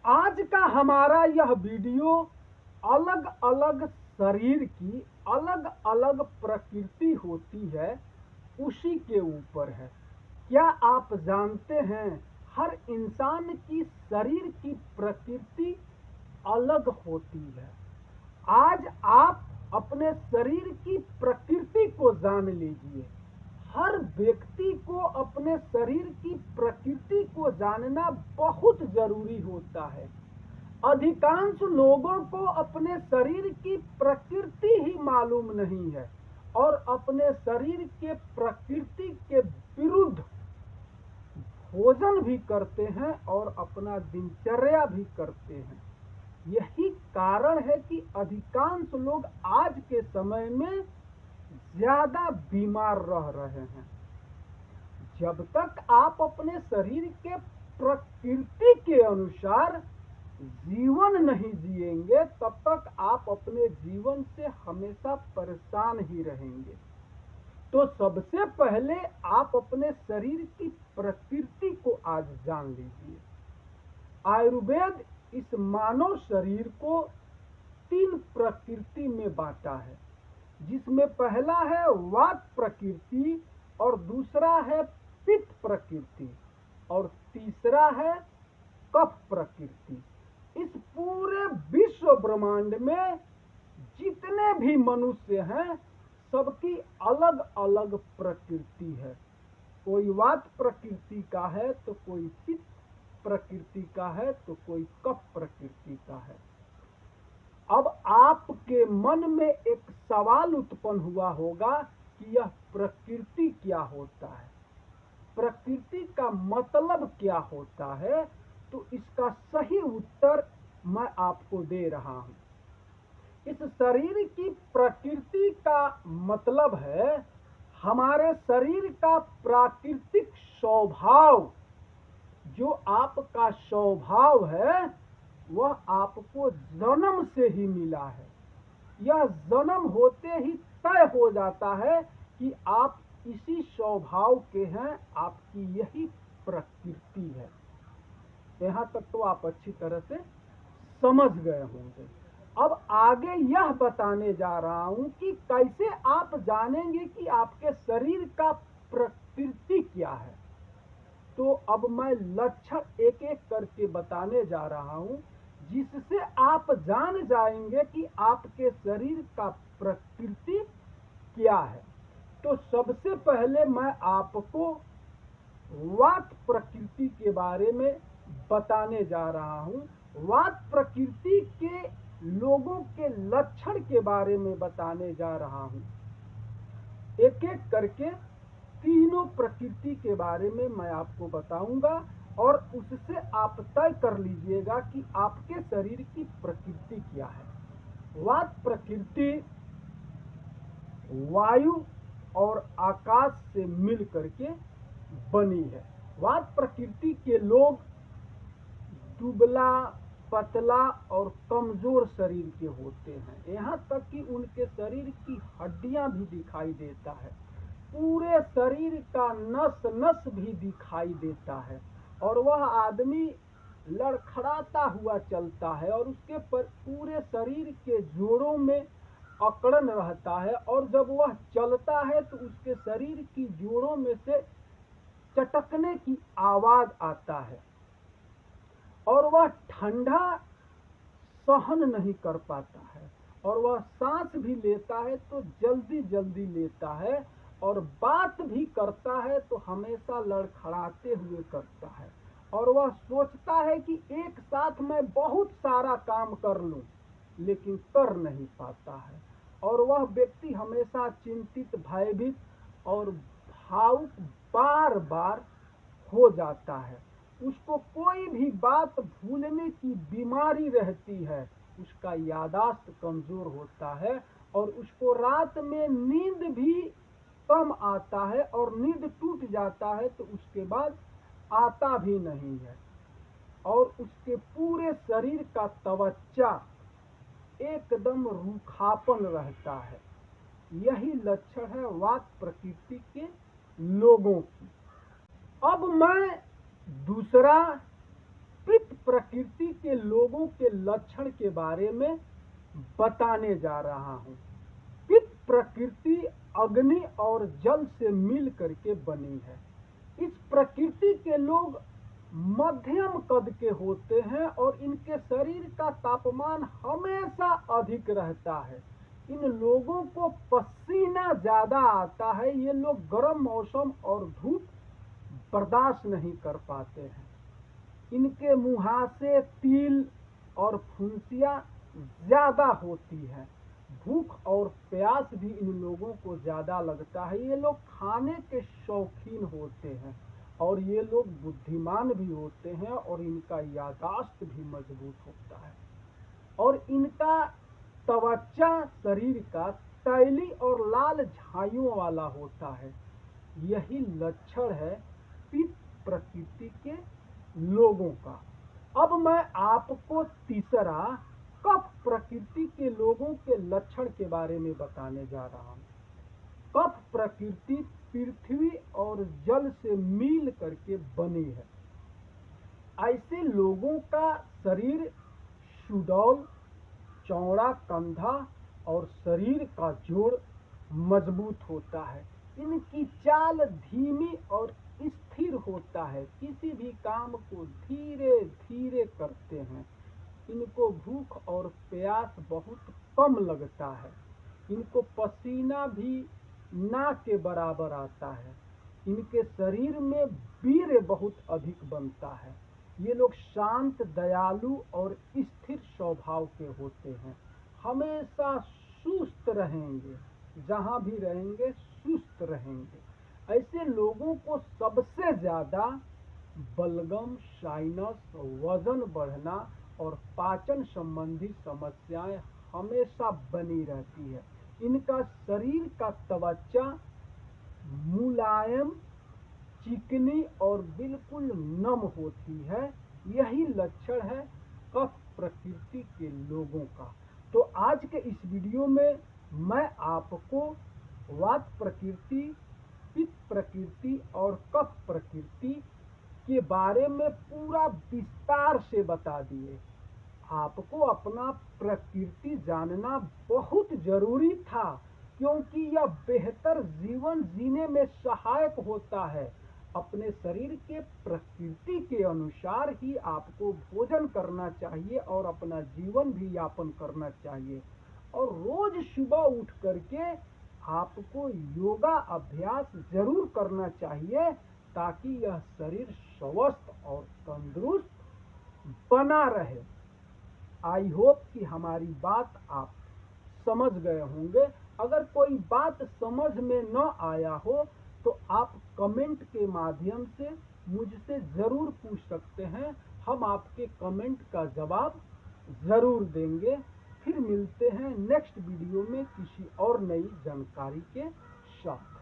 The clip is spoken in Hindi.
आज का हमारा यह वीडियो अलग अलग शरीर की अलग अलग प्रकृति होती है उसी के ऊपर है। क्या आप जानते हैं हर इंसान की शरीर की प्रकृति अलग होती है। आज आप अपने शरीर की प्रकृति को जान लीजिए। हर व्यक्ति को अपने शरीर की प्रकृति को जानना बहुत जरूरी होता है। अधिकांश लोगों को अपने शरीर की प्रकृति ही मालूम नहीं है और अपने शरीर के प्रकृति के विरुद्ध भोजन भी करते हैं और अपना दिनचर्या भी करते हैं। यही कारण है कि अधिकांश लोग आज के समय में ज्यादा बीमार रह रहे हैं। जब तक आप अपने शरीर के प्रकृति के अनुसार जीवन नहीं जिएंगे तब तक आप अपने जीवन से हमेशा परेशान ही रहेंगे। तो सबसे पहले आप अपने शरीर की प्रकृति को आज जान लीजिए। आयुर्वेद इस मानव शरीर को 3 प्रकृति में बांटा है, जिसमें पहला है वात प्रकृति और दूसरा है पित्त प्रकृति और तीसरा है कफ प्रकृति। इस पूरे विश्व ब्रह्मांड में जितने भी मनुष्य हैं सबकी अलग अलग प्रकृति है। कोई वात प्रकृति का है तो कोई पित्त प्रकृति का है तो कोई कफ प्रकृति का है। अब आपके मन में एक सवाल उत्पन्न हुआ होगा कि यह प्रकृति क्या होता है, प्रकृति का मतलब क्या होता है। तो इसका सही उत्तर मैं आपको दे रहा हूं। इस शरीर की प्रकृति का मतलब है हमारे शरीर का प्राकृतिक स्वभाव। जो आपका स्वभाव है वह आपको जन्म से ही मिला है। यह जन्म होते ही तय हो जाता है कि आप इसी स्वभाव के हैं, आपकी यही प्रकृति है। यहाँ तक तो आप अच्छी तरह से समझ गए होंगे। अब आगे यह बताने जा रहा हूं कि कैसे आप जानेंगे कि आपके शरीर का प्रकृति क्या है। तो अब मैं लक्षण एक एक करके बताने जा रहा हूं, जिससे आप जान जाएंगे कि आपके शरीर का प्रकृति क्या है। तो सबसे पहले मैं आपको वात प्रकृति के बारे में बताने जा रहा हूं। वात प्रकृति के लोगों के लक्षण के बारे में बताने जा रहा हूं। एक एक करके तीनों प्रकृति के बारे में मैं आपको बताऊंगा और उससे आप तय कर लीजिएगा कि आपके शरीर की प्रकृति क्या है। वात प्रकृति वायु और आकाश से मिल करके बनी है। वात प्रकृति के लोग दुबला पतला और कमजोर शरीर के होते हैं। यहाँ तक कि उनके शरीर की हड्डियां भी दिखाई देता है, पूरे शरीर का नस नस भी दिखाई देता है और वह आदमी लड़खड़ाता हुआ चलता है और उसके पूरे शरीर के जोड़ों में अकड़न रहता है और जब वह चलता है तो उसके शरीर की जोड़ों में से चटकने की आवाज आता है और वह ठंडा सहन नहीं कर पाता है और वह सांस भी लेता है तो जल्दी जल्दी लेता है और बात भी करता है तो हमेशा लड़खड़ाते हुए करता है और वह सोचता है कि एक साथ मैं बहुत सारा काम कर लूं, लेकिन कर नहीं पाता है और वह व्यक्ति हमेशा चिंतित, भयभीत और भावुक बार बार हो जाता है। उसको कोई भी बात भूलने की बीमारी रहती है, उसका याददाश्त कमजोर होता है और उसको रात में नींद भी कम आता है और नींद टूट जाता है तो उसके बाद आता भी नहीं है और उसके पूरे शरीर का त्वचा एकदम रूखापन रहता है। यही लक्षण है वात प्रकृति के लोगों की। अब मैं दूसरा पित्त प्रकृति के लोगों के लक्षण के बारे में बताने जा रहा हूँ। पित्त प्रकृति अग्नि और जल से मिल करके बनी है। इस प्रकृति के लोग मध्यम कद के होते हैं और इनके शरीर का तापमान हमेशा अधिक रहता है। इन लोगों को पसीना ज्यादा आता है। ये लोग गर्म मौसम और धूप बर्दाश्त नहीं कर पाते हैं। इनके मुहासे, तिल और फुंसियां ज्यादा होती है। भूख और प्यास भी इन लोगों को ज्यादा लगता है। ये लोग खाने के शौकीन होते हैं और ये लोग बुद्धिमान भी होते हैं और इनका याददाश्त भी मजबूत होता है। और इनका त्वचा शरीर का तैली और लाल झाइयों वाला होता है। यही लक्षण है पित्त प्रकृति के लोगों का। अब मैं आपको तीसरा कफ प्रकृति के लोगों के लक्षण के बारे में बताने जा रहा हूँ। कफ प्रकृति पृथ्वी और जल से मिल करके बनी है। ऐसे लोगों का शरीर सुडौल, चौड़ा कंधा और शरीर का जोड़ मजबूत होता है। इनकी चाल धीमी और स्थिर होता है। किसी भी काम को धीरे धीरे करते हैं। इनको भूख और प्यास बहुत कम लगता है। इनको पसीना भी ना के बराबर आता है। इनके शरीर में वीर्य बहुत अधिक बनता है। ये लोग शांत, दयालु और स्थिर स्वभाव के होते हैं। हमेशा सुस्त रहेंगे, जहां भी रहेंगे सुस्त रहेंगे। ऐसे लोगों को सबसे ज्यादा बलगम, साइनस, वजन बढ़ना और पाचन संबंधी समस्याएं हमेशा बनी रहती है। इनका शरीर का त्वचा मुलायम, चिकनी और बिल्कुल नम होती है। यही लक्षण है कफ प्रकृति के लोगों का। तो आज के इस वीडियो में मैं आपको वात प्रकृति, पित्त प्रकृति और कफ प्रकृति के बारे में पूरा विस्तार से बता दिए। आपको अपना प्रकृति जानना बहुत जरूरी था, क्योंकि यह बेहतर जीवन जीने में सहायक होता है। अपने शरीर के प्रकृति के अनुसार ही आपको भोजन करना चाहिए और अपना जीवन भी यापन करना चाहिए। और रोज सुबह उठ करके आपको योगा अभ्यास जरूर करना चाहिए, ताकि यह शरीर स्वस्थ और तंदुरुस्त बना रहे। आई होप कि हमारी बात आप समझ गए होंगे। अगर कोई बात समझ में न आया हो तो आप कमेंट के माध्यम से मुझसे जरूर पूछ सकते हैं। हम आपके कमेंट का जवाब जरूर देंगे। फिर मिलते हैं नेक्स्ट वीडियो में किसी और नई जानकारी के साथ।